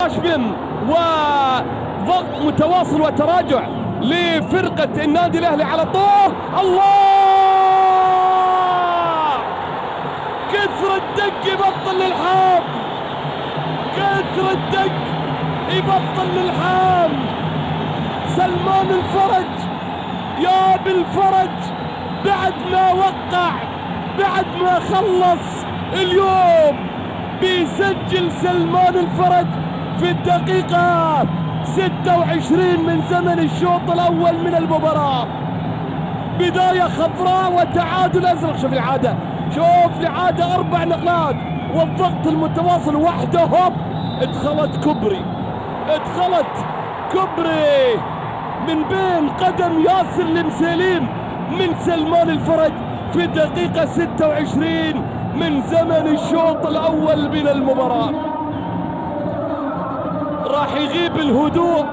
هاشم وضغط متواصل وتراجع لفرقة النادي الأهلي على طول. الله، كثر الدق يبطل للحام، كثر الدق يبطل للحام. سلمان الفرج، يا بالفرج، بعد ما وقع، بعد ما خلص اليوم بيسجل سلمان الفرج في الدقيقة 26 من زمن الشوط الأول من المباراة. بداية خضراء وتعادل أزرق. شوف الإعادة، شوف الإعادة، 4 نقلات والضغط المتواصل وحدهم. ادخلت كبري، ادخلت كبري من بين قدم ياسر المسيليم من سلمان الفرج في الدقيقة 26 من زمن الشوط الأول من المباراة. راح يغيب الهدوء